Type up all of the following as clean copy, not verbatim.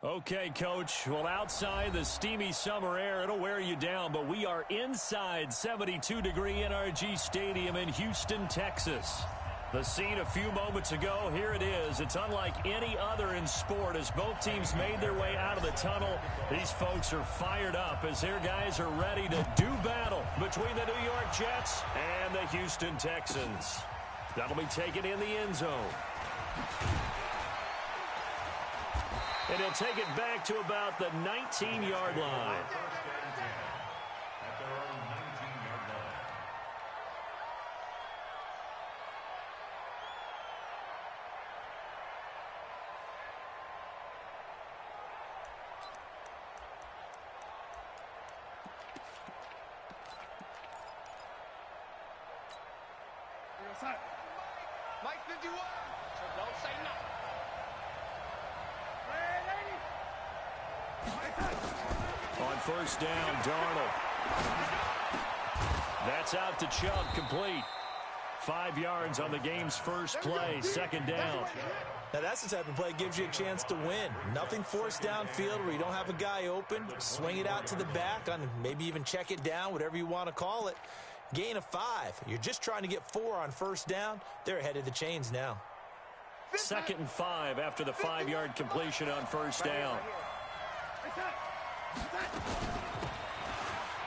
Okay, Coach. Well, outside the steamy summer air, it'll wear you down, but we are inside 72-degree NRG Stadium in Houston, Texas. The scene a few moments ago, here it is. It's unlike any other in sport as both teams made their way out of the tunnel. These folks are fired up as their guys are ready to do battle between the New York Jets and the Houston Texans. That'll be taken in the end zone. And he'll take it back to about the 19-yard line. Mike 51. So don't say nothing. On first down, Darnold. That's out to Chubb, complete. 5 yards on the game's first play, second down. Now that's the type of play that gives you a chance to win. Nothing forced downfield where you don't have a guy open. Swing it out to the back, on maybe even check it down, whatever you want to call it. Gain of 5. You're just trying to get 4 on first down. They're ahead of the chains now. 2nd and 5 after the 5-yard completion on first down.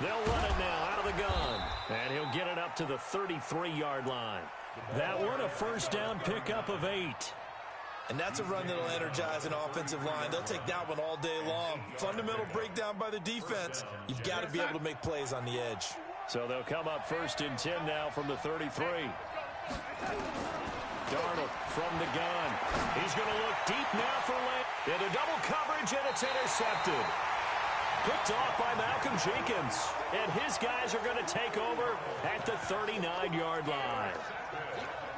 They'll run it now out of the gun. And he'll get it up to the 33-yard line. That one a first down pickup of 8. And that's a run that'll energize an offensive line. They'll take that one all day long. Fundamental breakdown by the defense. You've got to be able to make plays on the edge. So they'll come up 1st and 10 now from the 33. Darnold from the gun. He's going to look deep now for Lane. Into double coverage, and it's intercepted. Picked off by Malcolm Jenkins. And his guys are going to take over at the 39-yard line.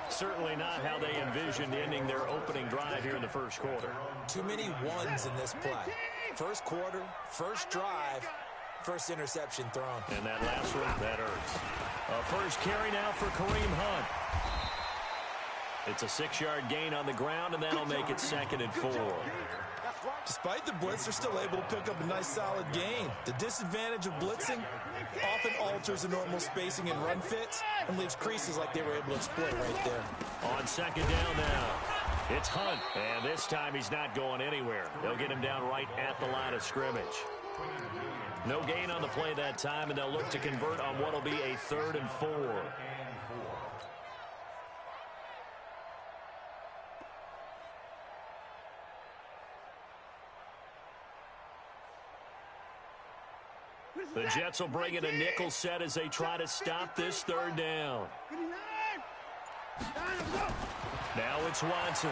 Certainly not how they envisioned ending their opening drive here in the first quarter. Too many ones in this play. First quarter, first drive, first interception thrown. And that last one, that hurts. A first carry now for Kareem Hunt. It's a 6-yard gain on the ground, and that'll make it 2nd and 4. Despite the blitz, they're still able to pick up a nice solid gain. The disadvantage of blitzing often alters the normal spacing and run fits and leaves creases like they were able to exploit right there. On 2nd down now, it's Hunt, and this time he's not going anywhere. They'll get him down right at the line of scrimmage. No gain on the play that time, and they'll look to convert on what will be a 3rd and 4. The Jets will bring in a nickel set as they try to stop this 3rd down. Now it's Watson.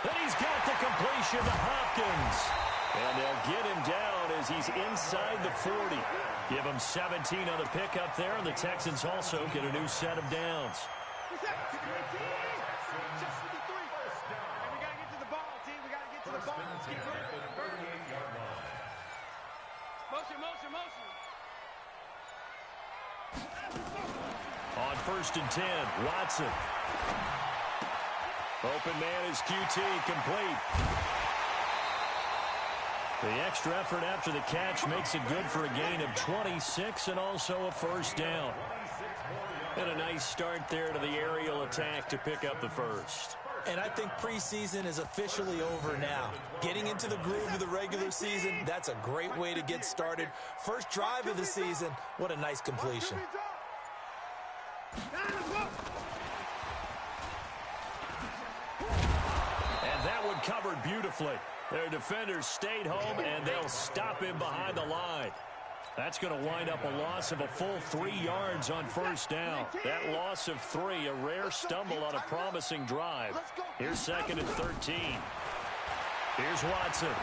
And he's got the completion to Hopkins. And they'll get him down as he's inside the 40. Give him 17 on the pickup there, and the Texans also get a new set of downs. We got to get to the ball, team. We got to get to the ball. Let's get rid of it. Motion. On 1st and 10, Watson. Open man is QT, complete. The extra effort after the catch makes it good for a gain of 26 and also a first down. And a nice start there to the aerial attack to pick up the first. And I think preseason is officially over now. Getting into the groove of the regular season, that's a great way to get started. First drive of the season, what a nice completion. And that one covered beautifully. Their defenders stayed home, and they'll stop him behind the line. That's going to wind up a loss of a full 3 yards on first down. That loss of 3, a rare stumble on a promising drive. Here's 2nd and 13. Here's Watson.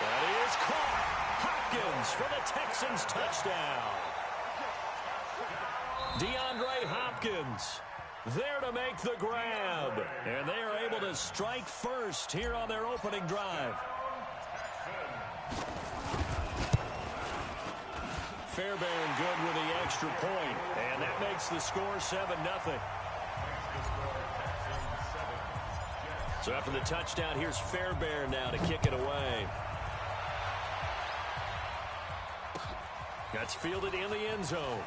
That is caught. Hopkins for the Texans touchdown. DeAndre Hopkins there to make the grab. And they are able to strike first here on their opening drive. Fairbairn good with the extra point, and that makes the score 7-0. So after the touchdown, here's Fairbairn now to kick it away. That's fielded in the end zone.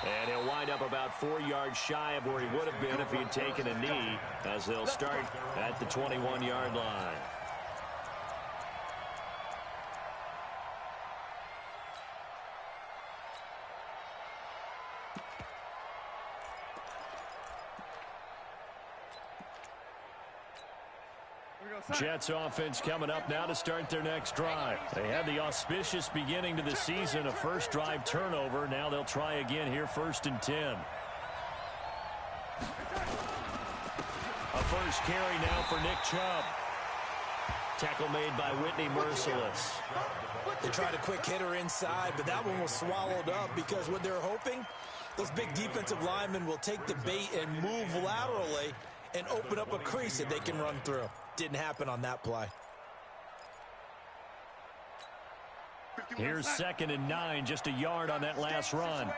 And he'll wind up about 4 yards shy of where he would have been if he had taken a knee, as they'll start at the 21-yard line. Jets offense coming up now to start their next drive. They had the auspicious beginning to the season, a first drive turnover. Now they'll try again here, 1st and 10. A first carry now for Nick Chubb. Tackle made by Whitney Merciless. They tried a quick hitter inside, but that one was swallowed up because what they're hoping, those big defensive linemen will take the bait and move laterally and open up a crease that they can run through. Didn't happen on that play. Here's 2nd and 9, just a yard on that last run.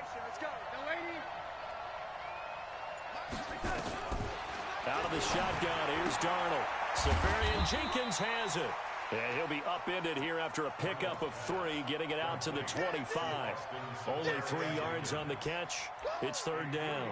Out of the shotgun, here's Darnold. Safarian Jenkins has it. And he'll be upended here after a pickup of 3, getting it out to the 25. Only 3 yards on the catch. It's 3rd down.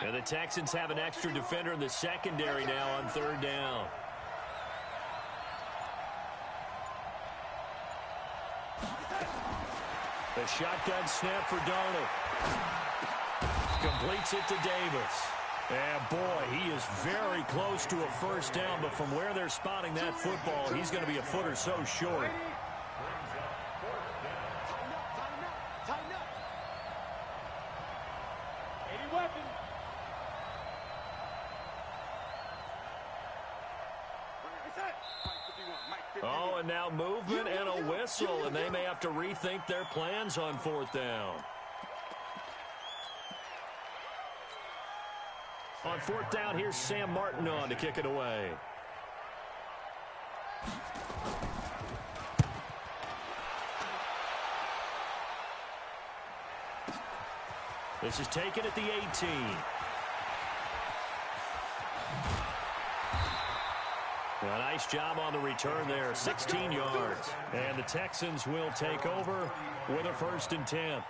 And the Texans have an extra defender in the secondary now on 3rd down. The shotgun snap for Darnold. Completes it to Davis. And boy, he is very close to a first down, but from where they're spotting that football, he's going to be a foot or so short. Oh, and now movement and a whistle, and they may have to rethink their plans on 4th down. On 4th down, here's Sam Martin on to kick it away. This is taken at the 18. A nice job on the return there, 16 yards. And the Texans will take over with a 1st and 10.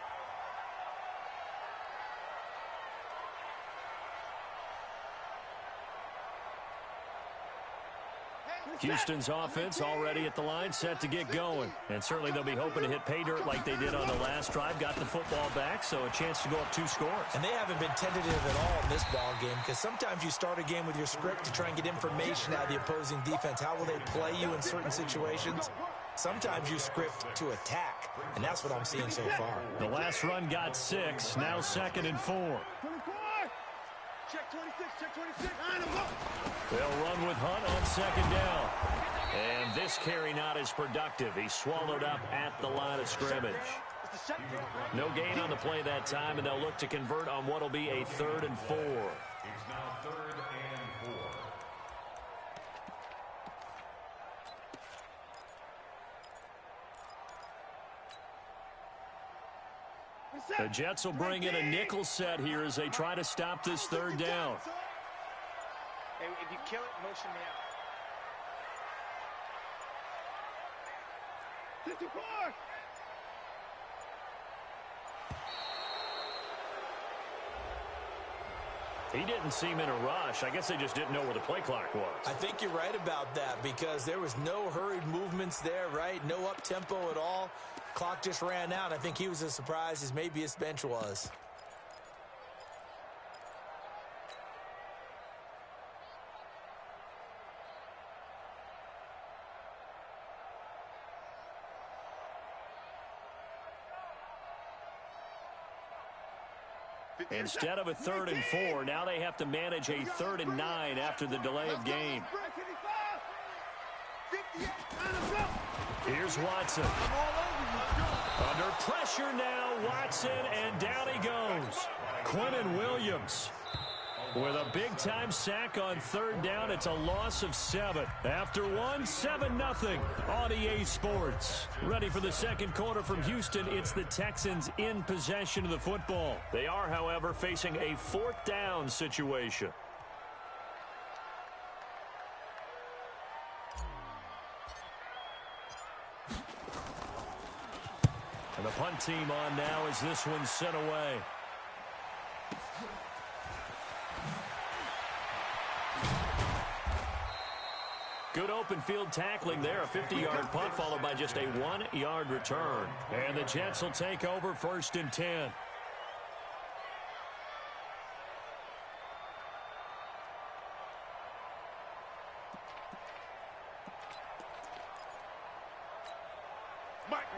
Houston's offense already at the line, set to get going. And certainly they'll be hoping to hit pay dirt like they did on the last drive. Got the football back, so a chance to go up 2 scores. And they haven't been tentative at all in this ball game, because sometimes you start a game with your script to try and get information out of the opposing defense. How will they play you in certain situations? Sometimes you script to attack, and that's what I'm seeing so far. The last run got 6, now 2nd and 4. Check 26, check 26. They'll run with Hunt on 2nd down. And this carry not as productive. He's swallowed up at the line of scrimmage. No gain on the play that time, and they'll look to convert on what will be a 3rd and 4. It's now 3rd and 4. The Jets will bring in a nickel set here as they try to stop this 3rd down. Hey, if you kill it, motion me out. 54! He didn't seem in a rush. I guess they just didn't know where the play clock was. I think you're right about that, because there was no hurried movements there, right? No up-tempo at all. Clock just ran out. I think he was as surprised as maybe his bench was. Instead of a 3rd and 4, now they have to manage a 3rd and 9 after the delay of game. Here's Watson. Under pressure now, Watson, and down he goes. Quinnen Williams with a big-time sack on third down. It's a loss of 7. After 7-0 on EA Sports. Ready for the second quarter from Houston. It's the Texans in possession of the football. They are, however, facing a 4th down situation. And the punt team on now as this one's sent away. Good open field tackling there. A 50-yard punt followed by just a 1-yard return. And the Jets will take over 1st and 10.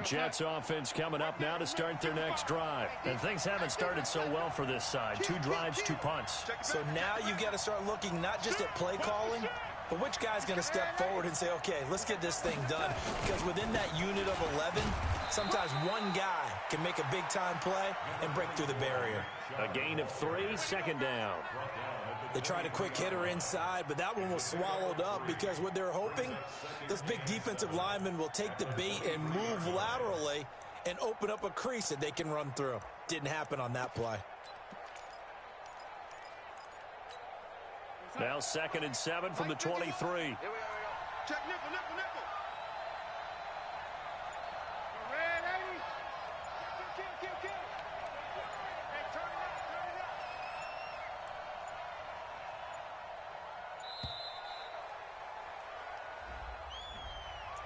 Jets offense coming up now to start their next drive. And things haven't started so well for this side. 2 drives, 2 punts. So now you've got to start looking not just at play calling, but which guy's going to step forward and say, okay, let's get this thing done. Because within that unit of 11, sometimes one guy can make a big-time play and break through the barrier. A gain of 3, 2nd down. They tried a quick hitter inside, but that one was swallowed up because what they're hoping, those big defensive linemen will take the bait and move laterally and open up a crease that they can run through. Didn't happen on that play. Now 2nd and 7 from the 23. Here we go. Check nickel, nickel, nickel. Red 80. Kill. Hey, turn it up.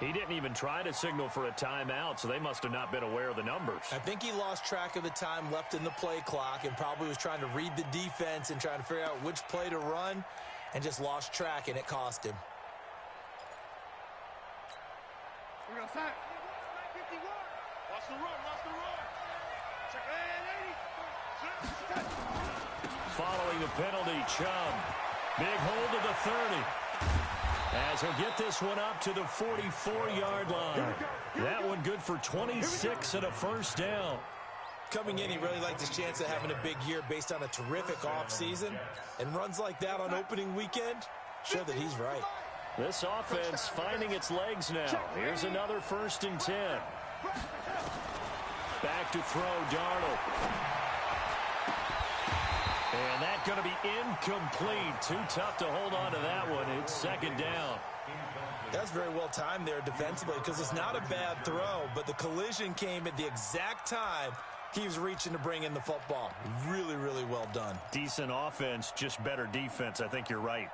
He didn't even try to signal for a timeout, so they must have not been aware of the numbers. I think he lost track of the time left in the play clock and probably was trying to read the defense and trying to figure out which play to run and just lost track, and it cost him. We're going to sign. 51. Watch the run. Check red 80. Following the penalty, Chubb. Big hold to the 30. As he'll get this one up to the 44-yard line. That one good for 26 and a 1st down. Coming in, he really liked his chance of having a big year based on a terrific offseason. And runs like that on opening weekend, sure that he's right. This offense finding its legs now. Here's another 1st and 10. Back to throw, Darnold. And that's going to be incomplete. Too tough to hold on to that one. It's 2nd down. That's very well timed there defensively because it's not a bad throw, but the collision came at the exact time he was reaching to bring in the football. Really, really well done. Decent offense, just better defense. I think you're right.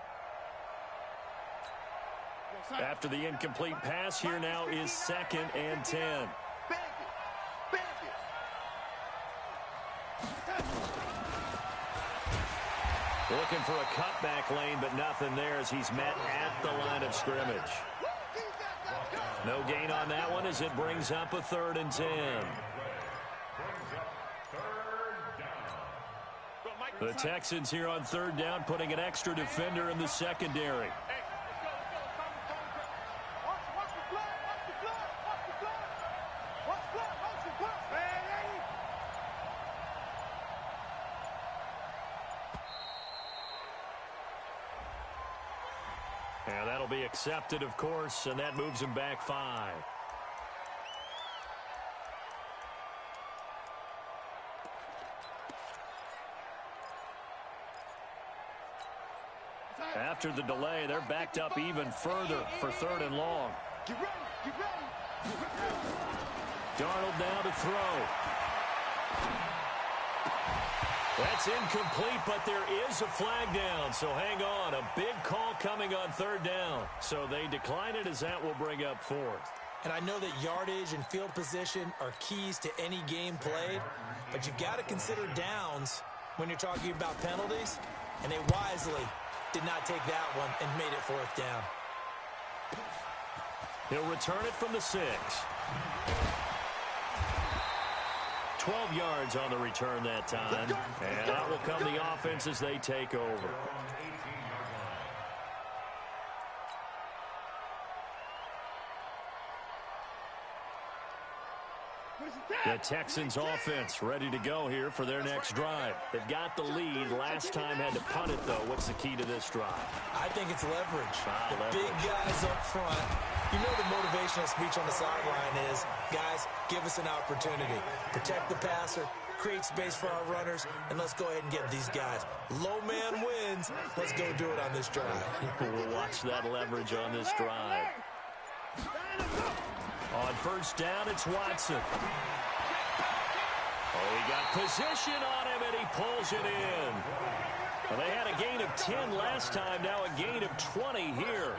After the incomplete pass, here now is 2nd and 10. Looking for a cutback lane, but nothing there as he's met at the line of scrimmage. No gain on that one as it brings up a 3rd and 10. The Texans here on 3rd down, putting an extra defender in the secondary. And that'll be accepted, of course, and that moves him back 5. After the delay, they're backed up even further for 3rd and long. Get ready. Darnold now to throw. That's incomplete, but there is a flag down, so hang on. A big call coming on 3rd down. So they decline it as that will bring up 4th. And I know that yardage and field position are keys to any game played, but you've got to consider downs when you're talking about penalties, and they wisely did not take that one and made it 4th down. He'll return it from the 6. 12 yards on the return that time. And out will come the offense as they take over. The Texans offense ready to go here for their next drive. They've got the lead. Last time had to punt it, though. What's the key to this drive? I think it's leverage. Leverage. Big guys up front. You know the motivational speech on the sideline is, guys, give us an opportunity. Protect the passer, create space for our runners, and let's go ahead and get these guys. Low man wins. Let's go do it on this drive. We'll watch that leverage on this drive. On first down, it's Watson. Oh, he got position on him, and he pulls it in. Well, they had a gain of 10 last time, now a gain of 20 here.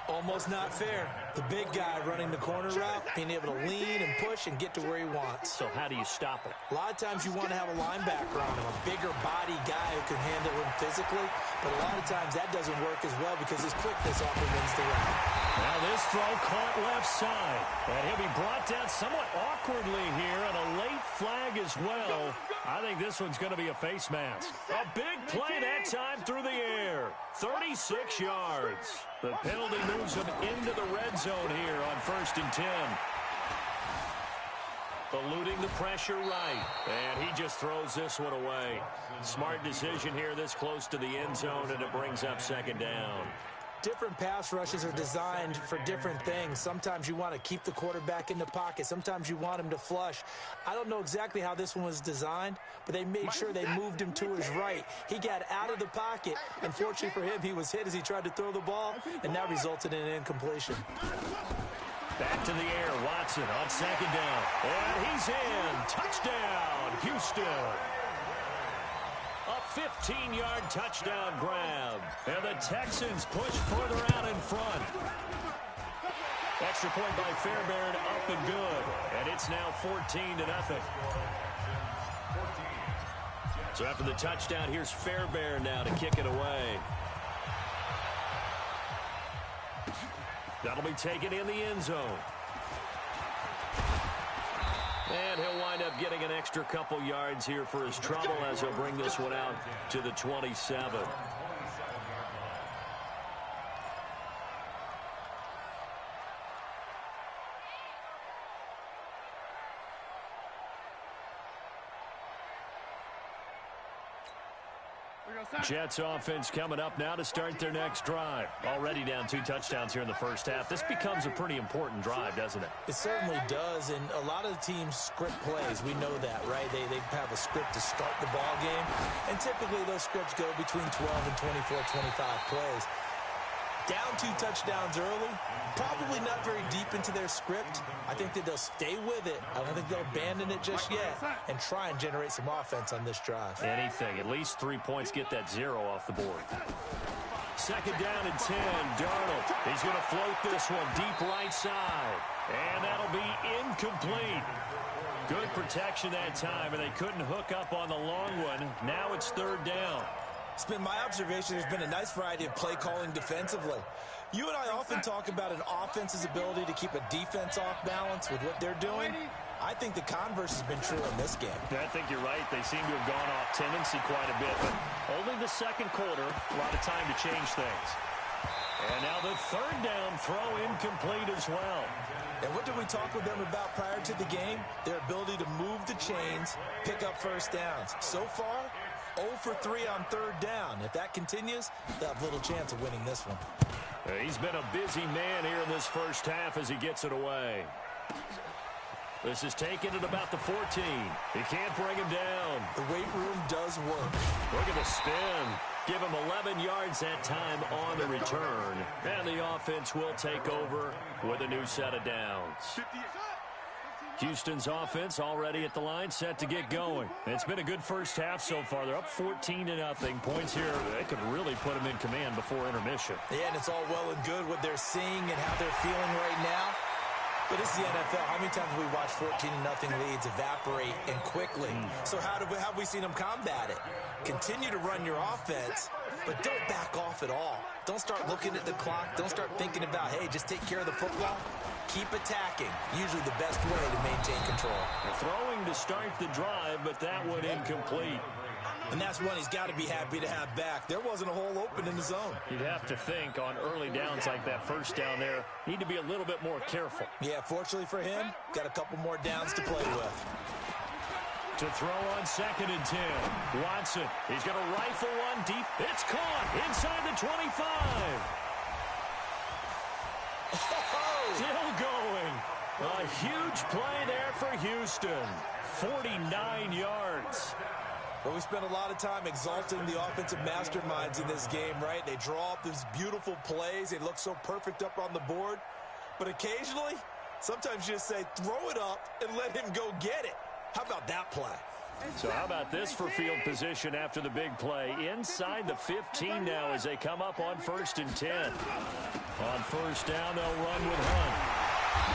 Almost not fair. The big guy running the corner route, being able to lean and push and get to where he wants. So how do you stop it? A lot of times you want to have a linebacker on him, a bigger body guy who can handle him physically, but a lot of times that doesn't work as well because his quickness often wins the route. Now this throw caught left side, and he'll be brought down somewhat awkwardly here, and a late flag as well. I think this one's going to be a face mask. A big play that time through the air. 36 yards. The penalty moves him into the red zone here on 1st and 10. Eluding the pressure right. And he just throws this one away. Smart decision here this close to the end zone, and it brings up 2nd down. Different pass rushes are designed for different things. Sometimes you want to keep the quarterback in the pocket. Sometimes you want him to flush. I don't know exactly how this one was designed, but they made sure they moved him to his right. He got out of the pocket. Unfortunately for him, he was hit as he tried to throw the ball, and that resulted in an incompletion. Back to the air, Watson on 2nd down. And he's in. Touchdown, Houston. A 15-yard touchdown grab. And the Texans push further out in front. Extra point by Fairbairn, up and good. And it's now 14-0. So after the touchdown, here's Fairbairn now to kick it away. That'll be taken in the end zone. And he'll wind up getting an extra couple yards here for his trouble as he'll bring this one out to the 27. Jets offense coming up now to start their next drive. Already down 2 touchdowns here in the first half. This becomes a pretty important drive, doesn't it? It certainly does, and a lot of the teams script plays. We know that, right? They have a script to start the ball game, and typically those scripts go between 12 and 24, 25 plays. Down 2 touchdowns early, probably not very deep into their script. I think that they'll stay with it. I don't think they'll abandon it just yet and try and generate some offense on this drive. Anything. At least 3 points. Get that 0 off the board. 2nd down and 10. Darnold. He's going to float this one deep right side. And that'll be incomplete. Good protection that time, and they couldn't hook up on the long one. Now it's 3rd down. It's been my observation there's been a nice variety of play calling defensively. You and I often talk about an offense's ability to keep a defense off balance with what they're doing. I think the converse has been true in this game. I think you're right. They seem to have gone off tendency quite a bit, but only the 2nd quarter, a lot of time to change things. And now the 3rd down throw incomplete as well. And what did we talk with them about prior to the game? Their ability to move the chains, pick up first downs. So far, 0 for 3 on 3rd down. If that continues, they'll have little chance of winning this one. He's been a busy man here in this first half as he gets it away. This is taken at about the 14. He can't bring him down. The weight room does work. Look at the spin. Give him 11 yards that time on the return. And the offense will take over with a new set of downs. Houston's offense already at the line, set to get going. It's been a good first half so far. They're up 14-0. Points here, they could really put them in command before intermission. Yeah, and it's all well and good what they're seeing and how they're feeling right now. But this is the NFL. How many times have we watched 14-0 leads evaporate and quickly? So how have we seen them combat it? Continue to run your offense, but don't back off at all. Don't start looking at the clock. Don't start thinking about, hey, just take care of the football. Keep attacking. Usually the best way to maintain control. Throwing to start the drive, but that one incomplete. And that's one he's got to be happy to have back. There wasn't a hole open in the zone. You'd have to think on early downs like that first down there, need to be a little bit more careful. Yeah, fortunately for him, got a couple more downs to play with. To throw on 2nd and 10. Watson, he's going to rifle one deep. It's caught inside the 25. Still going. A huge play there for Houston. 49 yards. Well, we spent a lot of time exalting the offensive masterminds in this game, right? They draw up these beautiful plays. They look so perfect up on the board. But occasionally, sometimes you just say, throw it up and let him go get it. How about that play? So how about this for field position after the big play? Inside the 15 now as they come up on 1st and 10. On 1st down, they'll run with Hunt.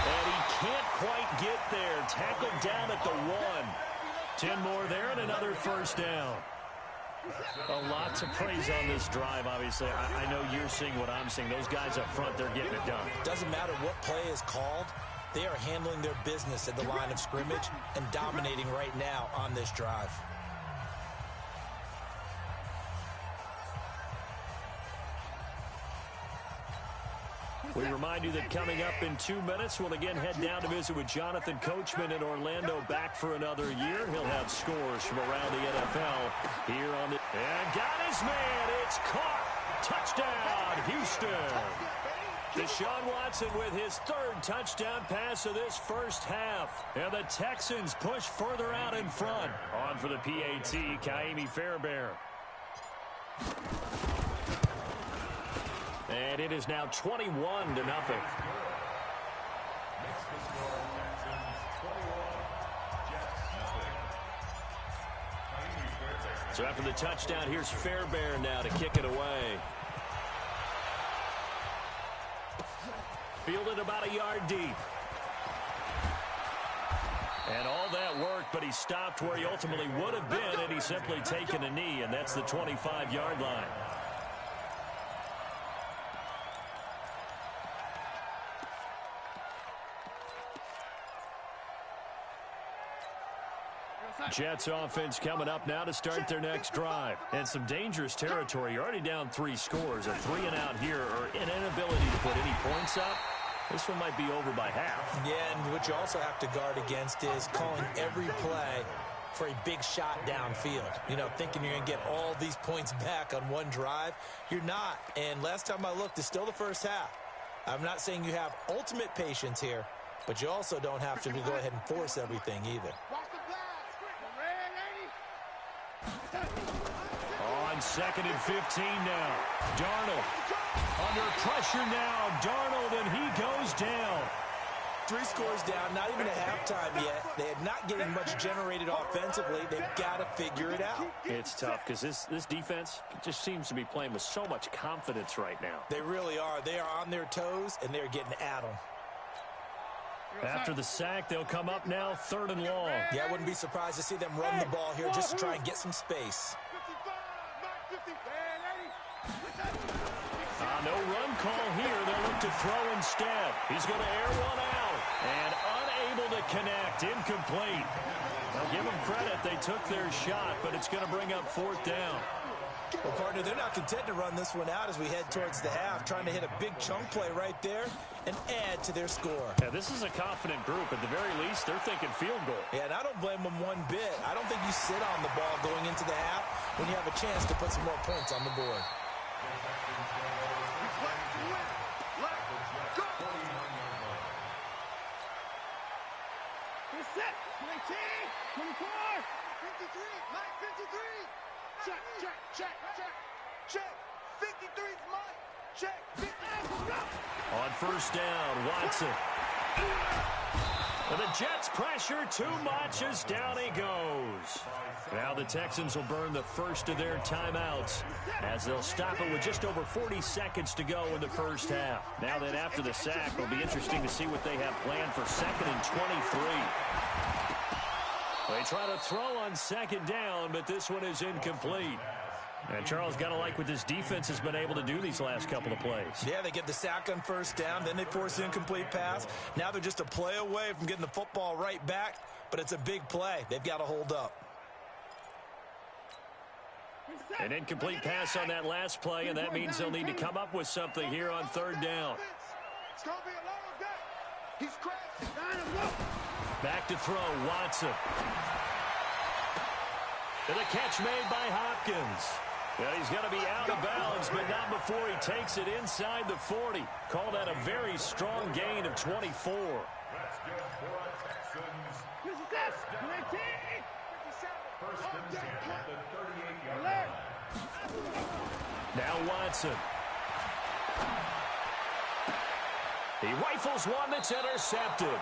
And he can't quite get there. Tackled down at the 1. 10 more there and another 1st down. A lot to praise on this drive, obviously. I know you're seeing what I'm seeing. Those guys up front, they're getting it done. Doesn't matter what play is called. They are handling their business at the line of scrimmage and dominating right now on this drive. We remind you that coming up in 2 minutes, we'll again head down to visit with Jonathan Coachman in Orlando, back for another year. He'll have scores from around the NFL here on the... And got his man. It's caught. Touchdown, Houston. Deshaun Watson with his 3rd touchdown pass of this first half. And the Texans push further out in front. On for the PAT, Kaimi Fairbairn. And it is now 21-0. So after the touchdown, here's Fairbairn now to kick it away. Fielded about a yard deep. And all that worked, but he stopped where he ultimately would have been, and he's simply taken a knee, and that's the 25-yard line. Jets offense coming up now to start their next drive. And some dangerous territory. You're already down 3 scores. A 3-and-out here, or an inability to put any points up. This one might be over by half. Yeah, and what you also have to guard against is calling every play for a big shot downfield. You know, thinking you're going to get all these points back on one drive. You're not. And last time I looked, it's still the first half. I'm not saying you have ultimate patience here, but you also don't have to go ahead and force everything either. On 2nd and 15 now. Darnold under pressure now. Darnold, and he goes down. 3 scores down, not even at halftime yet. They are not getting much generated offensively. They've got to figure it out. It's tough because this defense just seems to be playing with so much confidence right now. They really are. They are on their toes, and they're getting at them. After the sack, they'll come up now 3rd and long. Yeah, I wouldn't be surprised to see them run the ball here just to try and get some space. No run call here. They'll look to throw instead. He's going to air one out. And unable to connect. Incomplete. Now give them credit. They took their shot, but it's going to bring up 4th down. Well, partner, they're not content to run this one out as we head towards the half, trying to hit a big chunk play right there and add to their score. Yeah, this is a confident group. At the very least, they're thinking field goal. Yeah, and I don't blame them one bit. I don't think you sit on the ball going into the half when you have a chance to put some more points on the board. Set, 19, 24, 53, Mike, 53. Check, check, check, check, check. 53 is Mike. Check, 50. On 1st down, Watson. And the Jets pressure too much as down he goes. Now the Texans will burn the first of their timeouts as they'll stop it with just over 40 seconds to go in the first half. Now then after the sack, it'll be interesting to see what they have planned for 2nd and 23. They try to throw on 2nd down, but this one is incomplete. And Charles, got to like what this defense has been able to do these last couple of plays. Yeah, they get the sack on 1st down, then they force an incomplete pass. Now they're just a play away from getting the football right back, but it's a big play. They've got to hold up. An incomplete pass on that last play, and that means they'll need to come up with something here on third down. It's going to be a long day. He's crashing. Back to throw, Watson. And a catch made by Hopkins. Yeah, he's going to be out of bounds, but not before he takes it inside the 40. Called that a very strong gain of 24. That's good for our Texans. First and 10 at the 38-yard line. Now Watson. He rifles one that's intercepted.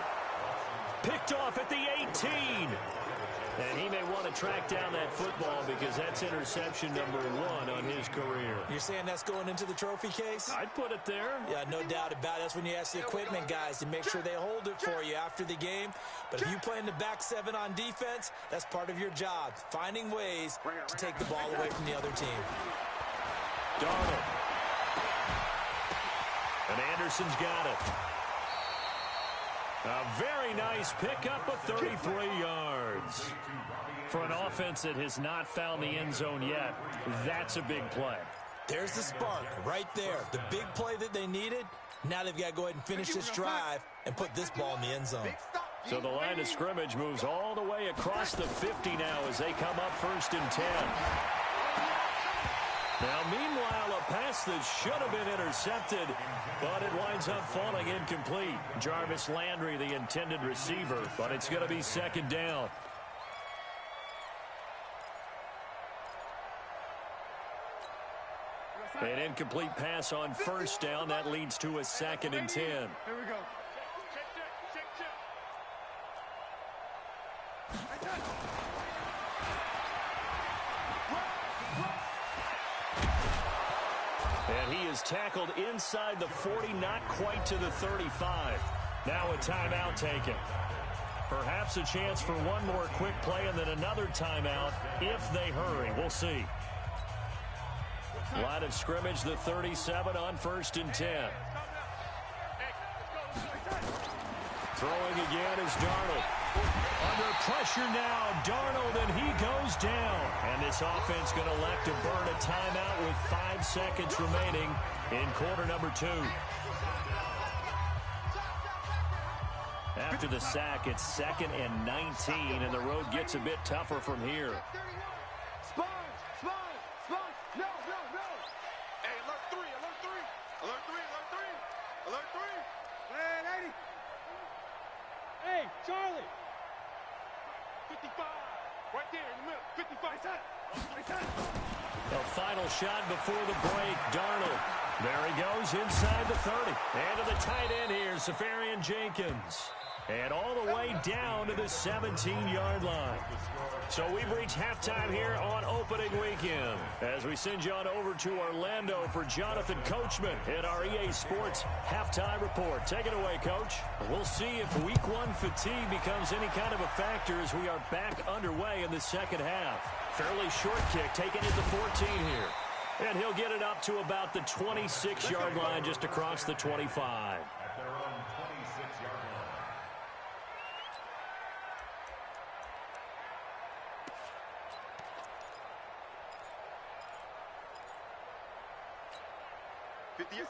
Picked off at the 18. And he may want to track down that football because that's interception number 1 on his career. You're saying that's going into the trophy case? I'd put it there. Yeah, no doubt about it. That's when you ask the equipment guys to make sure they hold it for you after the game. But if you play in the back 7 on defense, that's part of your job, finding ways to take the ball away from the other team. Darnold. And Anderson's got it. A very nice pickup of 33 yards. For an offense that has not found the end zone yet, that's a big play. There's the spark right there. The big play that they needed. Now they've got to go ahead and finish this drive and put this ball in the end zone. So the line of scrimmage moves all the way across the 50 now as they come up first and 10. Now, meanwhile, a pass that should have been intercepted, but it winds up falling incomplete. Jarvis Landry, the intended receiver, but it's going to be second down. An incomplete pass on first down. That leads to a second and 10. Here we go. And he is tackled inside the 40, not quite to the 35. Now a timeout taken. Perhaps a chance for one more quick play and then another timeout if they hurry. We'll see. Line of scrimmage, the 37 on first and 10. Throwing again is Darnold. Under pressure now, Darnold, and he goes down. And this offense going to elect to burn a timeout with 5 seconds remaining in quarter number 2. After the sack, it's second and 19, and the road gets a bit tougher from here. Sponge! No! Hey, alert 3! Alert 3! Hey, lady! Hey, Charlie! 55! Right there in the middle, 55! The final shot before the break, Darnold. There he goes inside the 30. And to the tight end here, Safarian Jenkins. And all the way down to the 17-yard line. So we've reached halftime here on opening weekend. As we send you on over to Orlando for Jonathan Coachman in our EA Sports halftime report. Take it away, Coach. We'll see if week 1 fatigue becomes any kind of a factor as we are back underway in the second half. Fairly short kick taken at the 14 here. And he'll get it up to about the 26-yard line just across the 25. At their own 26-yard line.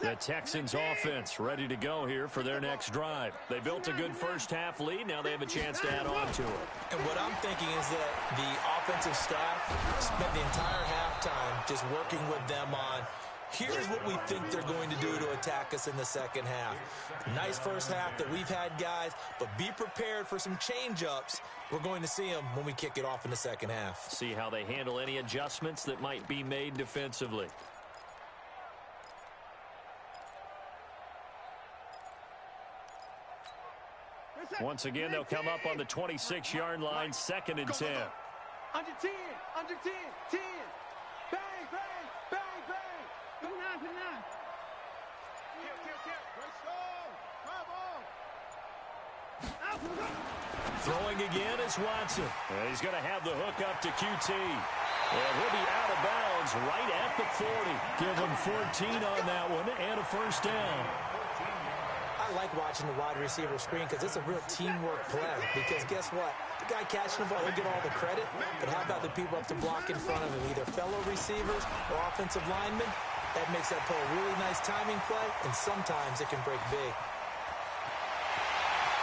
The Texans offense ready to go here for their next drive. They built a good first half lead. Now they have a chance to add on to it. And what I'm thinking is that the offensive staff spent the entire halftime just working with them on, here's what we think they're going to do to attack us in the second half. Nice first half that we've had, guys, but be prepared for some change-ups. We're going to see them when we kick it off in the second half. See how they handle any adjustments that might be made defensively. Once again, they'll come up on the 26-yard line, second and 10. Under 10, 10. Bang! Put it on. Throwing again is Watson. And he's going to have the hook up to QT. And he'll be out of bounds right at the 40. Give him 14 on that one and a first down. I like watching the wide receiver screen because it's a real teamwork play. Because guess what? The guy catching the ball, he'll get all the credit. But how about the people up to block in front of him, either fellow receivers or offensive linemen? That makes that play a really nice timing play, and sometimes it can break big.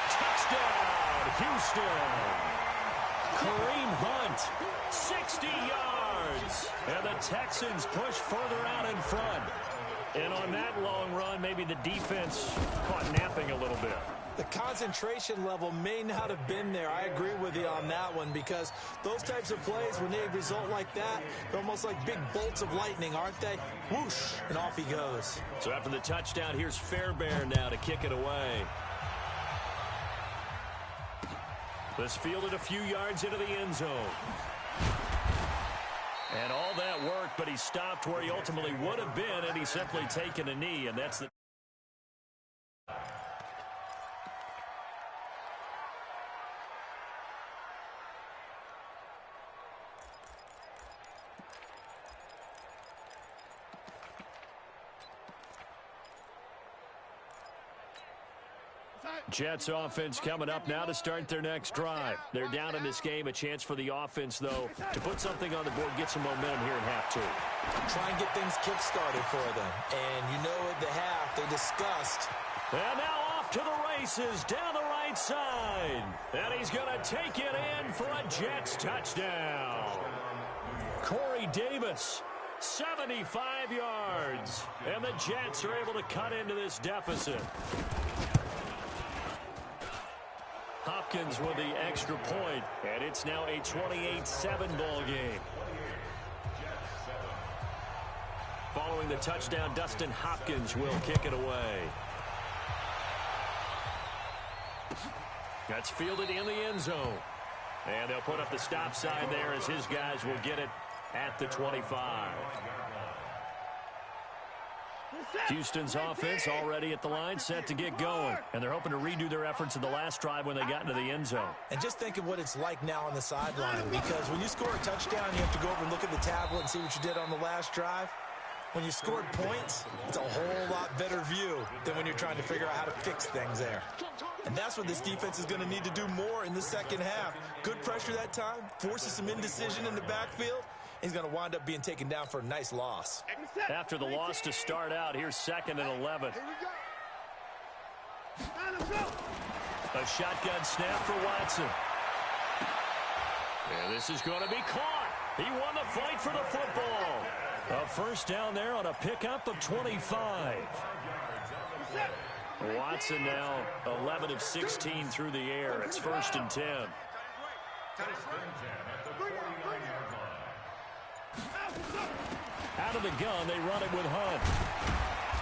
Touchdown, Houston. Kareem Hunt, 60 yards. And the Texans push further out in front. And on that long run, maybe the defense caught napping a little bit. The concentration level may not have been there. I agree with you on that one because those types of plays, when they result like that, they're almost like big bolts of lightning, aren't they? Whoosh, and off he goes. So after the touchdown, here's Fairbairn now to kick it away. This fielded a few yards into the end zone. And all that worked, but he stopped where he ultimately would have been, and he's simply taken a knee, and that's the... Jets offense coming up now to start their next drive. They're down in this game. A chance for the offense, though, to put something on the board, get some momentum here in half two. Try and get things kick-started for them. And you know at the half, they discussed. And now off to the races down the right side. And he's going to take it in for a Jets touchdown. Corey Davis, 75 yards. And the Jets are able to cut into this deficit. Hopkins with the extra point, and it's now a 28-7 ball game. Following the touchdown, Dustin Hopkins will kick it away. That's fielded in the end zone. And they'll put up the stop sign there as his guys will get it at the 25. Houston's offense already at the line, set to get going. And they're hoping to redo their efforts in the last drive when they got into the end zone. And just think of what it's like now on the sideline, because when you score a touchdown, you have to go over and look at the tablet and see what you did on the last drive. When you scored points, it's a whole lot better view than when you're trying to figure out how to fix things there. And that's what this defense is going to need to do more in the second half. Good pressure that time, forces some indecision in the backfield. He's going to wind up being taken down for a nice loss. After the loss to start out, here's 2nd and 11. A shotgun snap for Watson. And this is going to be caught. He won the fight for the football. A first down there on a pickup of 25. Watson now 11 of 16 through the air. It's 1st and 10. Out of the gun, they run it with Hunt.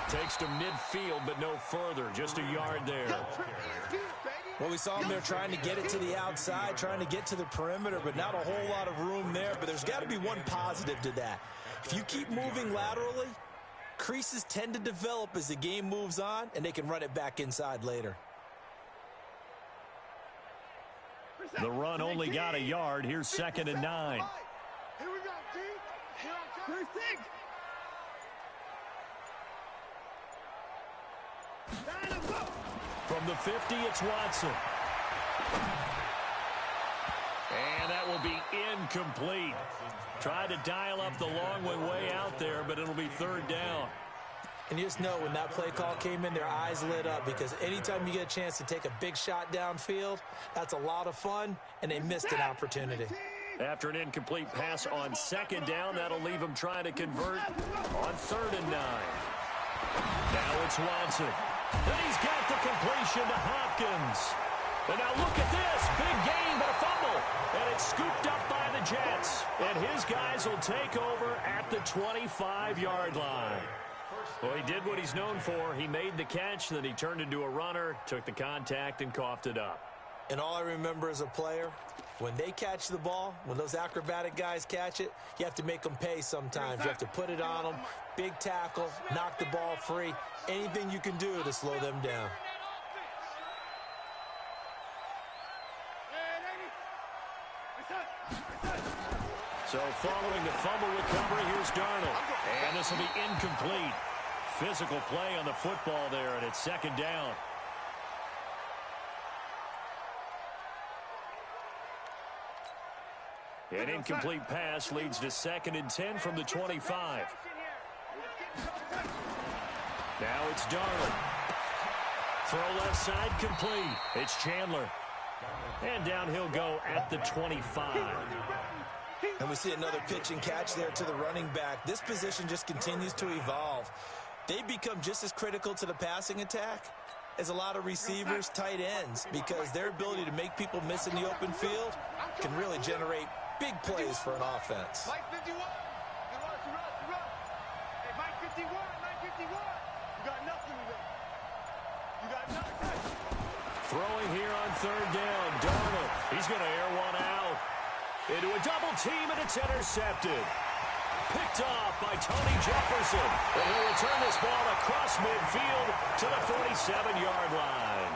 Takes to midfield, but no further. Just a yard there. Well, we saw him there trying to get it to the outside, trying to get to the perimeter, but not a whole lot of room there. But there's got to be one positive to that. If you keep moving laterally, creases tend to develop as the game moves on, and they can run it back inside later. The run only got a yard. Here's 2nd and 9. Here we go, D. Here I come. From the 50, it's Watson. And that will be incomplete. Tried to dial up the long one way out there, but it'll be 3rd down. And you just know when that play call came in, their eyes lit up, because anytime you get a chance to take a big shot downfield, that's a lot of fun, and they missed an opportunity. After an incomplete pass on 2nd down, that'll leave them trying to convert on 3rd and 9. Now it's Watson. And he's got the completion to Hopkins. And now look at this. Big gain, but a fumble. And it's scooped up by the Jets. And his guys will take over at the 25-yard line. Well, he did what he's known for. He made the catch, then he turned into a runner, took the contact, and coughed it up. And all I remember as a player, when they catch the ball, when those acrobatic guys catch it, you have to make them pay sometimes. You have to put it on them, big tackle, knock the ball free, anything you can do to slow them down. So following the fumble recovery, here's Darnold. And this will be incomplete. Physical play on the football there, and it's 2nd down. An incomplete pass leads to 2nd and 10 from the 25. Now it's Darnold. Throw left side complete. It's Chandler. And down he'll go at the 25. And we see another pitch and catch there to the running back. This position just continues to evolve. They become just as critical to the passing attack as a lot of receivers, tight ends, because their ability to make people miss in the open field can really generate big plays for an offense. Mike 51. Hey, Mike 51. You got nothing today. You got nothing. Throwing here on 3rd down. Darnold. He's going to air one out. Into a double team, and it's intercepted. Picked off by Tony Jefferson. And he'll return this ball across midfield to the 47-yard line.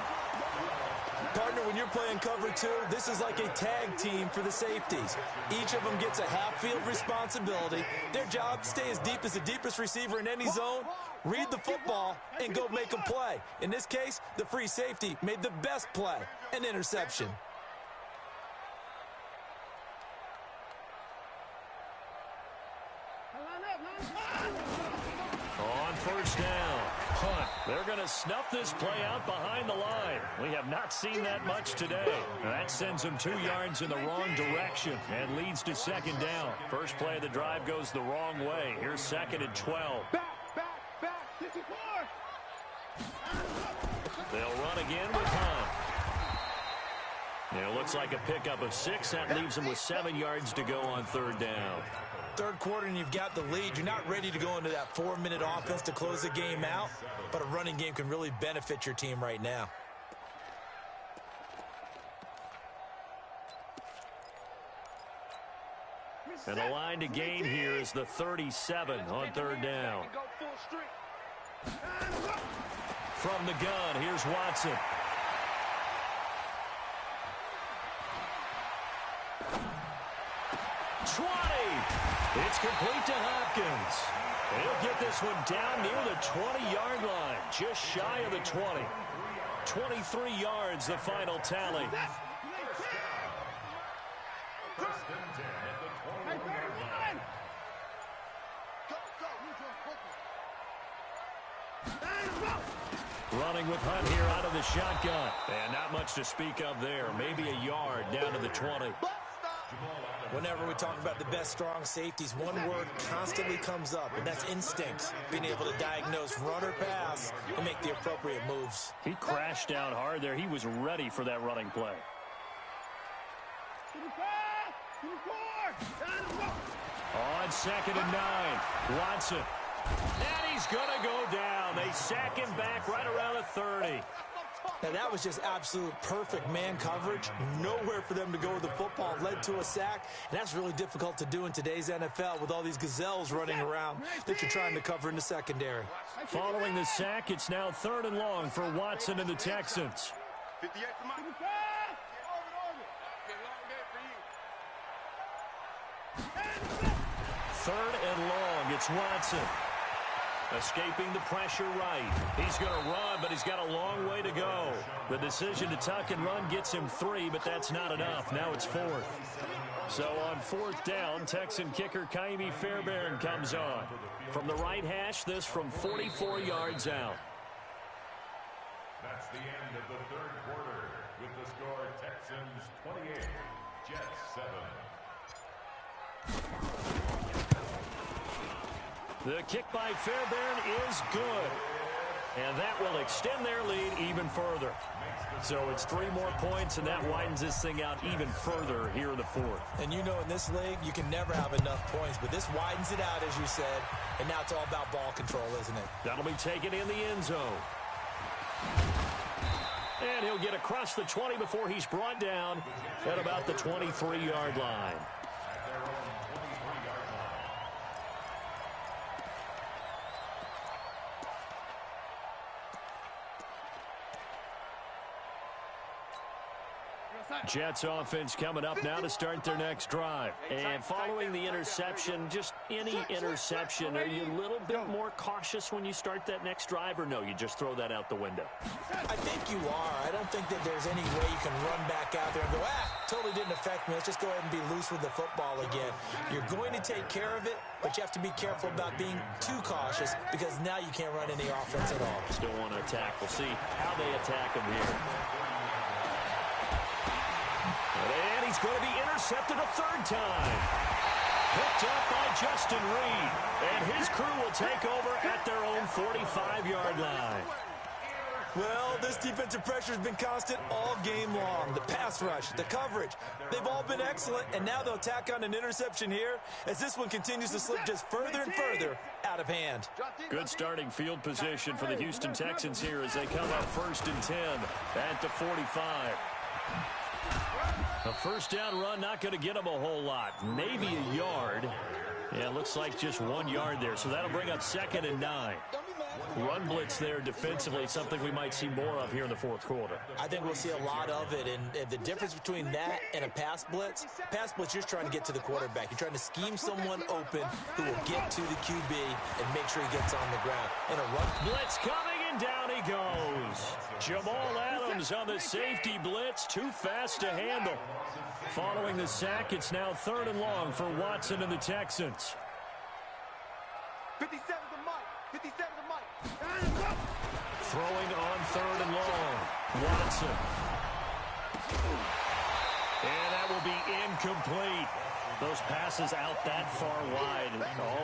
Partner, when you're playing cover 2, this is like a tag team for the safeties. Each of them gets a half-field responsibility. Their job, stay as deep as the deepest receiver in any zone, read the football, and go make a play. In this case, the free safety made the best play, an interception. On 1st down, punt. They're going to snuff this play out behind the line. We have not seen that much today. That sends them 2 yards in the wrong direction and leads to 2nd down. First play of the drive goes the wrong way. Here's 2nd and 12. Back. 54. They'll run again with Hunt. It looks like a pickup of 6. That leaves them with 7 yards to go on 3rd down. 3rd quarter and you've got the lead. You're not ready to go into that 4-minute offense to close the game out, but a running game can really benefit your team right now. And the line to gain here is the 37 on 3rd down. From the gun, here's Watson. It's complete to Hopkins. He'll get this one down near the 20-yard line, just shy of the 20. 23 yards, the final tally. Running with Hunt here out of the shotgun. And not much to speak of there. Maybe a yard down to the 20. Whenever we talk about the best strong safeties, one word constantly comes up, and that's instinct. Being able to diagnose run or pass and make the appropriate moves. He crashed down hard there. He was ready for that running play. On 2nd and 9, Watson. And he's going to go down. They sack him back right around the 30. Now, that was just absolute perfect man coverage. Nowhere for them to go with the football. Led to a sack, and that's really difficult to do in today's NFL with all these gazelles running around that you're trying to cover in the secondary. Following the sack, it's now 3rd and long for Watson and the Texans. 58 for Mike. 3rd and long, it's Watson. Escaping the pressure right. He's going to run, but he's got a long way to go. The decision to tuck and run gets him 3, but that's not enough. Now it's 4th. So on 4th down, Texan kicker Kaimi Fairbairn comes on. From the right hash, this from 44 yards out. That's the end of the 3rd quarter with the score Texans 28, Jets 7. The kick by Fairbairn is good. And that will extend their lead even further. So it's 3 more points, and that widens this thing out even further here in the 4th. And you know in this league, you can never have enough points, but this widens it out, as you said, and now it's all about ball control, isn't it? That'll be taken in the end zone. And he'll get across the 20 before he's brought down at about the 23-yard line. Jets offense coming up now to start their next drive. And following the interception, just any interception, are you a little bit more cautious when you start that next drive, or no, you just throw that out the window? I think you are. I don't think that there's any way you can run back out there and go, totally didn't affect me. Let's just go ahead and be loose with the football again. You're going to take care of it, but you have to be careful about being too cautious because now you can't run any offense at all. Still want to attack. We'll see how they attack him here. And he's going to be intercepted a third time. Picked up by Justin Reed. And his crew will take over at their own 45-yard line. Well, this defensive pressure has been constant all game long. The pass rush, the coverage, they've all been excellent, and now they'll tack on an interception here as this one continues to slip just further and further out of hand. Good starting field position for the Houston Texans here as they come up 1st and 10 at the 45. A first down run, not going to get them a whole lot. Maybe a yard. Yeah, it looks like just 1 yard there, so that'll bring up 2nd and 9. Run blitz there defensively, something we might see more of here in the fourth quarter. I think we'll see a lot of it, and the difference between that and a pass blitz, you're just trying to get to the quarterback. You're trying to scheme someone open who will get to the QB and make sure he gets on the ground. And a run blitz coming, and down he goes. Jamal Adams on the safety blitz, too fast to handle. Following the sack, it's now 3rd and long for Watson and the Texans. 57 to Mike. 57 to Mike. Throwing on 3rd and long. Watson. And that will be incomplete. Those passes out that far wide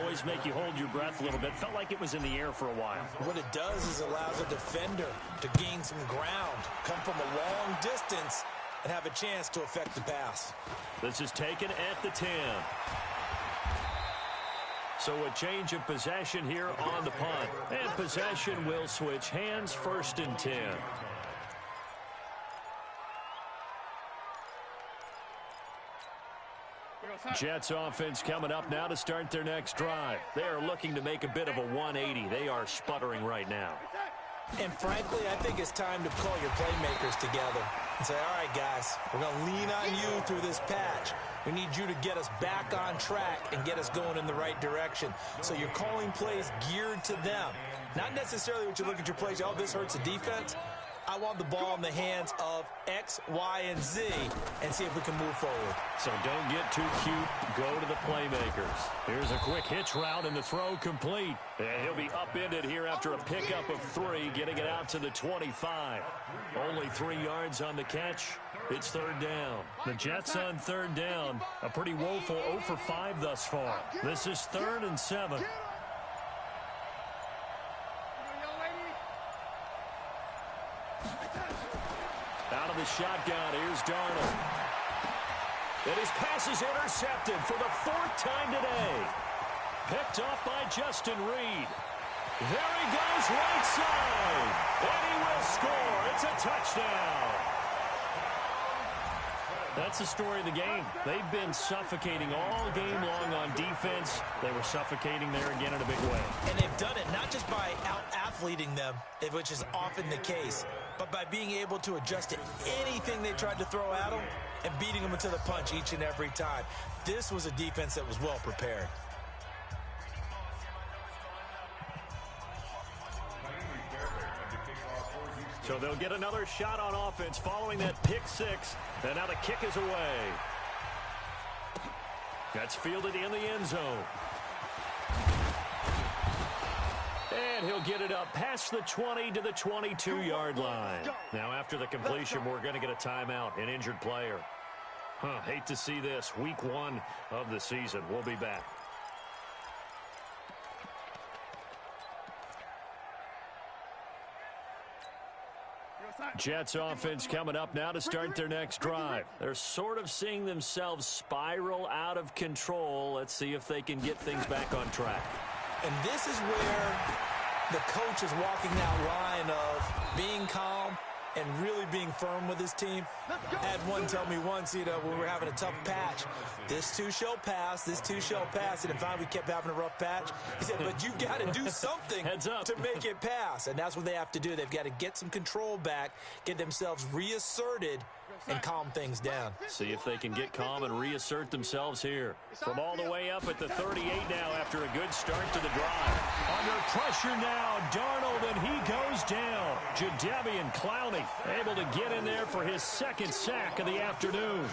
always make you hold your breath a little bit. Felt like it was in the air for a while. What it does is allows a defender to gain some ground, come from a long distance, and have a chance to affect the pass. This is taken at the 10. So a change of possession here on the punt. And possession will switch hands, 1st and 10. Jets offense coming up now to start their next drive. They are looking to make a bit of a 180. They are sputtering right now. And frankly, I think it's time to call your playmakers together and say, all right, guys, we're going to lean on you through this patch. We need you to get us back on track and get us going in the right direction. So you're calling plays geared to them. Not necessarily what you look at your plays, oh, this hurts the defense. I want the ball in the hands of X, Y, and Z and see if we can move forward. So don't get too cute. Go to the playmakers. Here's a quick hitch route and the throw complete. And he'll be upended here after a pickup of 3, getting it out to the 25. Only 3 yards on the catch. It's 3rd down. The Jets on 3rd down. A pretty woeful 0 for 5 thus far. This is 3rd and 7. Out of the shotgun, here's Darnold. And his pass is intercepted for the 4th time today. Picked off by Justin Reed. There he goes, right side. And he will score. It's a touchdown. That's the story of the game. They've been suffocating all game long on defense. They were suffocating there again in a big way. And they've done it not just by out-athleting them, which is often the case, but by being able to adjust to anything they tried to throw at them and beating them into the punch each and every time. This was a defense that was well prepared. So they'll get another shot on offense following that pick 6. And now the kick is away. That's fielded in the end zone. And he'll get it up past the 20 to the 22-yard line. Now after the completion, we're going to get a timeout, an injured player. Hate to see this. Week 1 of the season. We'll be back. Jets offense coming up now to start their next drive. They're sort of seeing themselves spiral out of control. Let's see if they can get things back on track. And this is where the coach is walking that line of being calm and really being firm with his team. I had one tell me once, when we were having a tough patch, this too shall pass, this too shall pass. And finally we kept having a rough patch. He said, but you've got to do something to make it pass. And that's what they have to do. They've got to get some control back, get themselves reasserted, and calm things down. See if they can get calm and reassert themselves here. From all the way up at the 38 now after a good start to the drive. Under pressure now, Darnold, and he goes down. Jadeveon Clowney able to get in there for his second sack of the afternoon.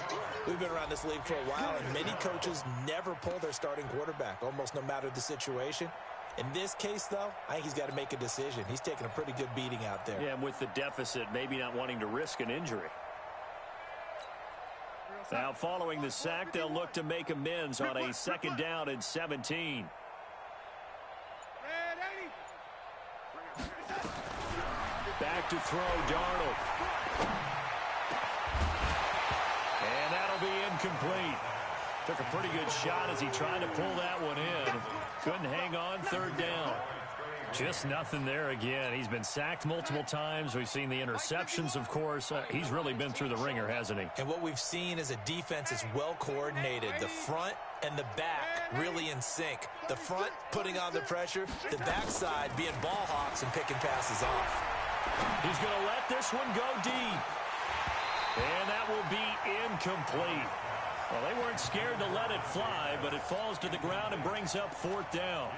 We've been around this league for a while, and many coaches never pull their starting quarterback, almost no matter the situation. In this case, though, I think he's got to make a decision. He's taking a pretty good beating out there. Yeah, and with the deficit, maybe not wanting to risk an injury. Now, following the sack, they'll look to make amends on a second down and 17. Back to throw, Darnold. And that'll be incomplete. Took a pretty good shot as he tried to pull that one in. Couldn't hang on, third down. Just nothing there again. He's been sacked multiple times. We've seen the interceptions, of course. He's really been through the ringer, hasn't he? And what we've seen is a defense that's well coordinated. The front and the back really in sync. The front putting on the pressure, the backside being ball hawks and picking passes off. He's going to let this one go deep. And that will be incomplete. Well, they weren't scared to let it fly, but it falls to the ground and brings up fourth down.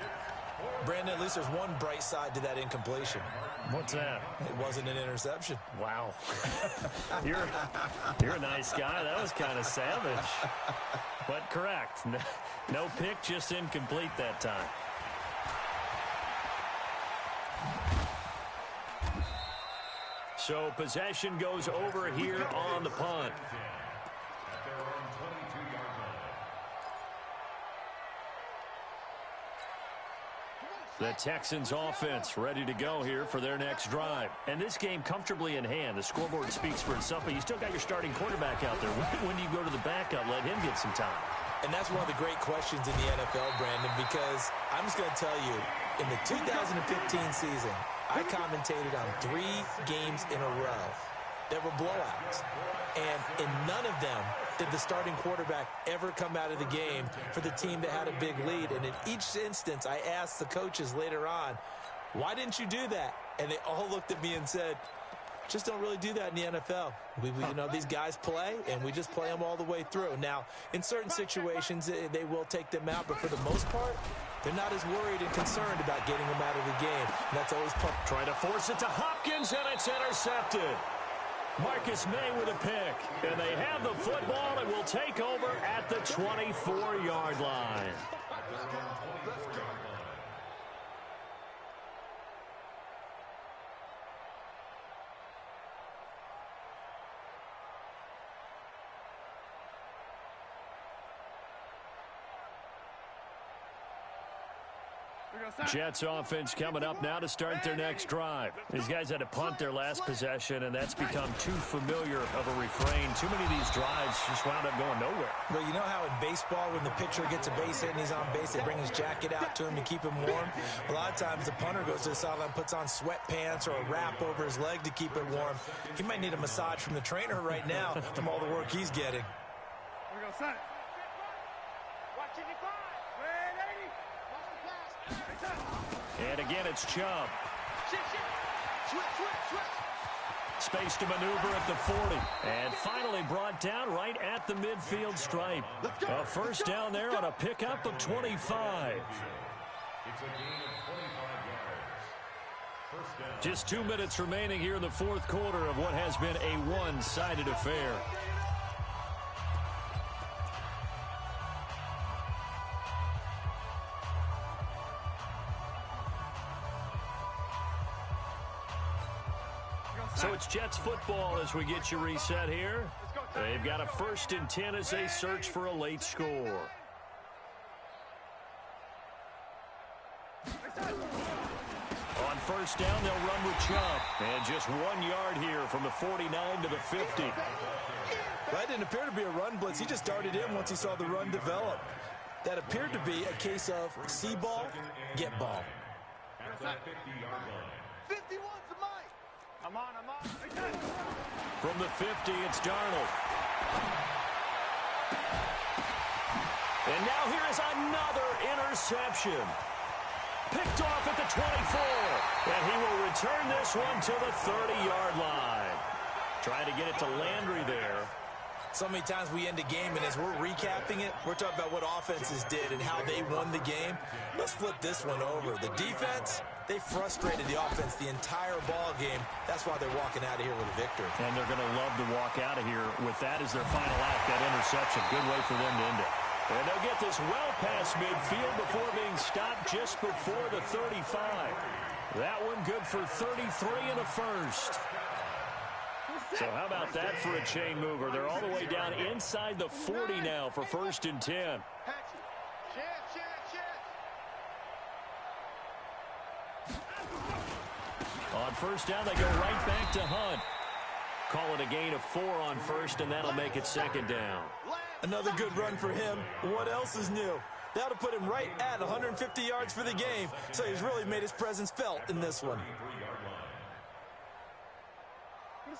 Brandon, at least there's one bright side to that incompletion. What's that? It wasn't an interception. Wow. You're a nice guy. That was kind of savage. But correct. No pick, just incomplete that time. So possession goes over here on the punt. The Texans offense ready to go here for their next drive. And this game comfortably in hand. The scoreboard speaks for itself, but you still got your starting quarterback out there. When do you go to the backup? Let him get some time. And that's one of the great questions in the NFL, Brandon, because I'm just going to tell you, in the 2015 season, I commentated on 3 games in a row that were blowouts. And in none of them did the starting quarterback ever come out of the game for the team that had a big lead. And in each instance, I asked the coaches later on, why didn't you do that? And they all looked at me and said, just don't really do that in the NFL. These guys play, and we just play them all the way through. Now, in certain situations, they will take them out, but for the most part, they're not as worried and concerned about getting them out of the game. And that's always trying to force it to Hopkins, and it's intercepted. Marcus May with a pick, and they have the football and will take over at the 24-yard line. Jets offense coming up now to start their next drive. These guys had to punt their last possession, and that's become too familiar of a refrain. Too many of these drives just wound up going nowhere. Well, you know how in baseball, when the pitcher gets a base hit and he's on base, they bring his jacket out to him to keep him warm? A lot of times the punter goes to the sideline, puts on sweatpants or a wrap over his leg to keep it warm. He might need a massage from the trainer right now from all the work he's getting. Here we go, son. And again, it's Chubb. Space to maneuver at the 40. And finally brought down right at the midfield stripe. A first down there on a pickup of 25. It's a gain of 25 yards. First down. Just 2 minutes remaining here in the fourth quarter of what has been a one-sided affair. So it's Jets football as we get you reset here. They've got a 1st and 10 as they search for a late score. On first down, they'll run with Chubb. And just 1 yard here from the 49 to the 50. That didn't appear to be a run blitz. He just darted in once he saw the run develop. That appeared to be a case of see ball, get ball. At the 50-yard line. 51's the mic. I'm on. From the 50, it's Darnold. And now here is another interception. Picked off at the 24. And he will return this one to the 30-yard line. Trying to get it to Landry there. So many times we end a game, and as we're recapping it, we're talking about what offenses did and how they won the game. Let's flip this one over. The defense, they frustrated the offense the entire ball game. That's why they're walking out of here with a victory. And they're going to love to walk out of here with that as their final act, that interception. Good way for them to end it. And they'll get this well past midfield before being stopped just before the 35. That one good for 33 and a first. So how about that for a chain mover? They're all the way down inside the 40 now for 1st and 10. On first down, they go right back to Hunt. Call it a gain of 4 on first, and that'll make it 2nd down. Another good run for him. What else is new? That'll put him right at 150 yards for the game, so he's really made his presence felt in this one.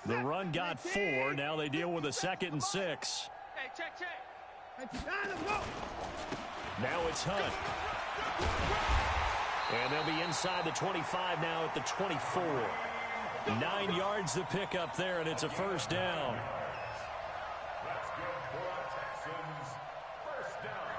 The run got 4. Now they deal with a 2nd and 6. Hey, check. Now it's Hunt. And they'll be inside the 25 now at the 24. 9 yards to pick up there, and it's a 1st down. That's good for the Texans. 1st down.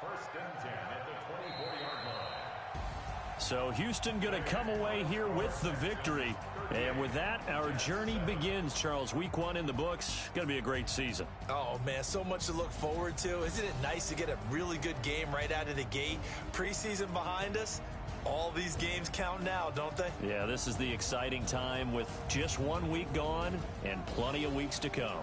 1st and 10 at the 24-yard line. So Houston going to come away here with the victory. And with that, our journey begins, Charles. Week 1 in the books. Going to be a great season. Oh, man, so much to look forward to. Isn't it nice to get a really good game right out of the gate? Preseason behind us. All these games count now, don't they? Yeah, this is the exciting time with just 1 week gone and plenty of weeks to come.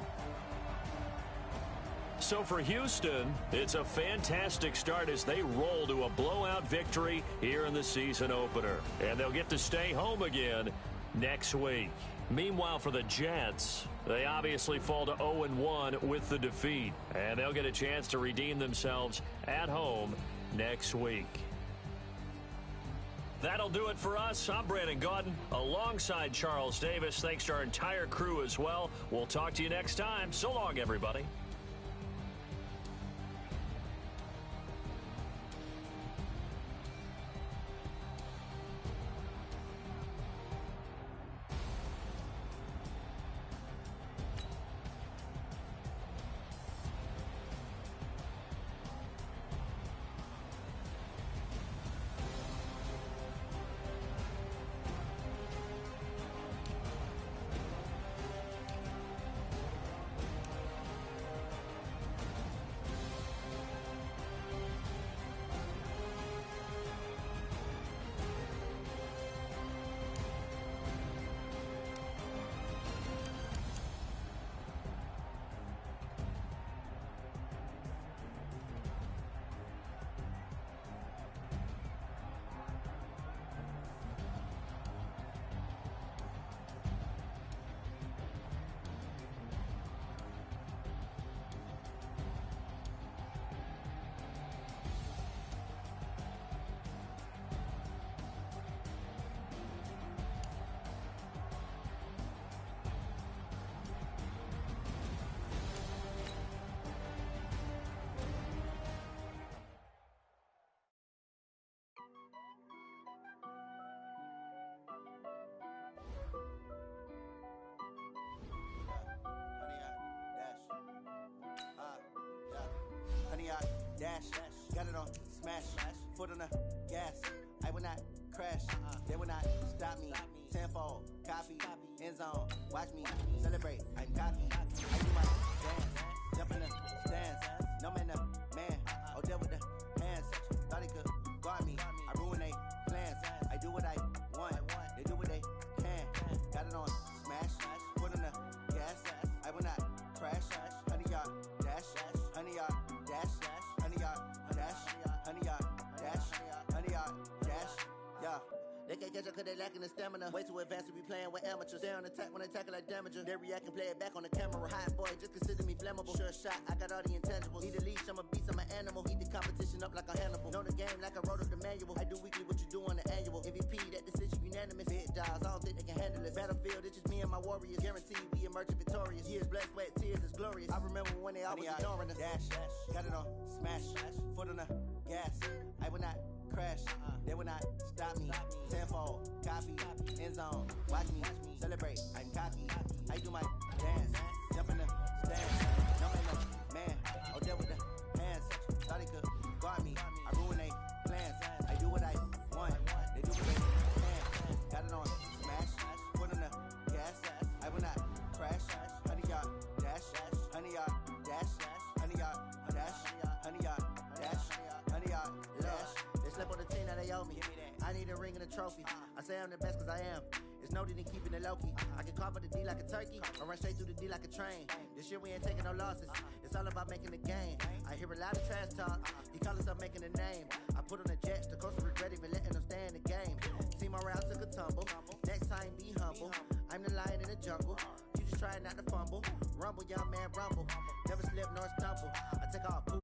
So for Houston, it's a fantastic start as they roll to a blowout victory here in the season opener. And they'll get to stay home again next week. Meanwhile, for the Jets, they obviously fall to 0-1 with the defeat. And they'll get a chance to redeem themselves at home next week. That'll do it for us. I'm Brandon Gaudin alongside Charles Davis. Thanks to our entire crew as well. We'll talk to you next time. So long, everybody. Dash, got it on, smash, foot on the gas. I will not crash, they will not stop me. Tenfold, copy, end zone, watch me celebrate. I'm cocky, I do my dance, jump in the stands. No man, man, oh, there with the hands. Thought he could guard me, I ruin they plans. I do what I want, they do what they can. Got it on, smash, foot on the gas. I will not crash, 100-yard dash, 100-yard dash. 100-yard dash, yeah. They can't catch up cause they lacking the stamina. Way too advanced to be playing with amateurs. Stay on attack when they tackle like damager. They react and play it back on the camera. Hot boy, just consider me flammable. Sure shot, I got all the intangibles. Need a leash, I'm a beast, I'm an animal. Eat the competition up like a Hannibal. Know the game like I wrote up the manual. I do weekly what you do on the annual. MVP, that decision unanimous. unanimous. Big dogs, I don't think they can handle it. Battlefield, it's just me and my warriors. Guaranteed we emerging victorious. Years, blood, sweat, tears is glorious. I remember when they always ignoring us. Dash, got it on, smash, foot on the gas. I will not crash, they will not stop me. Tenfold, copy, end zone, watch me celebrate. I'm cocky, I do my dance, jump in the stands. No man, no man, oh there with the hands. Thought he could guard me, I ruin they plans. I do what I want, they do what they can. Got it on, smash, foot on the gas. I will not crash, 100 yard dash, 100 yard dash, 100 yard dash, 100 yard dash, 100 yard dash. They slept on the team that they owe me. I need a ring and a trophy. I say I'm the best cause I am. It's no need in keeping it low-key. I can carve up the D like a turkey or run straight through the D like a train. This year we ain't taking no losses. It's all about making the game. I hear a lot of trash talk. He call himself making a name. I put on the jets. The coach regret even letting them stay in the game. See my route took a tumble. Next time be humble. I'm the lion in the jungle. You just trying not to fumble. Rumble, young man, rumble. Never slip nor stumble. I take off, poo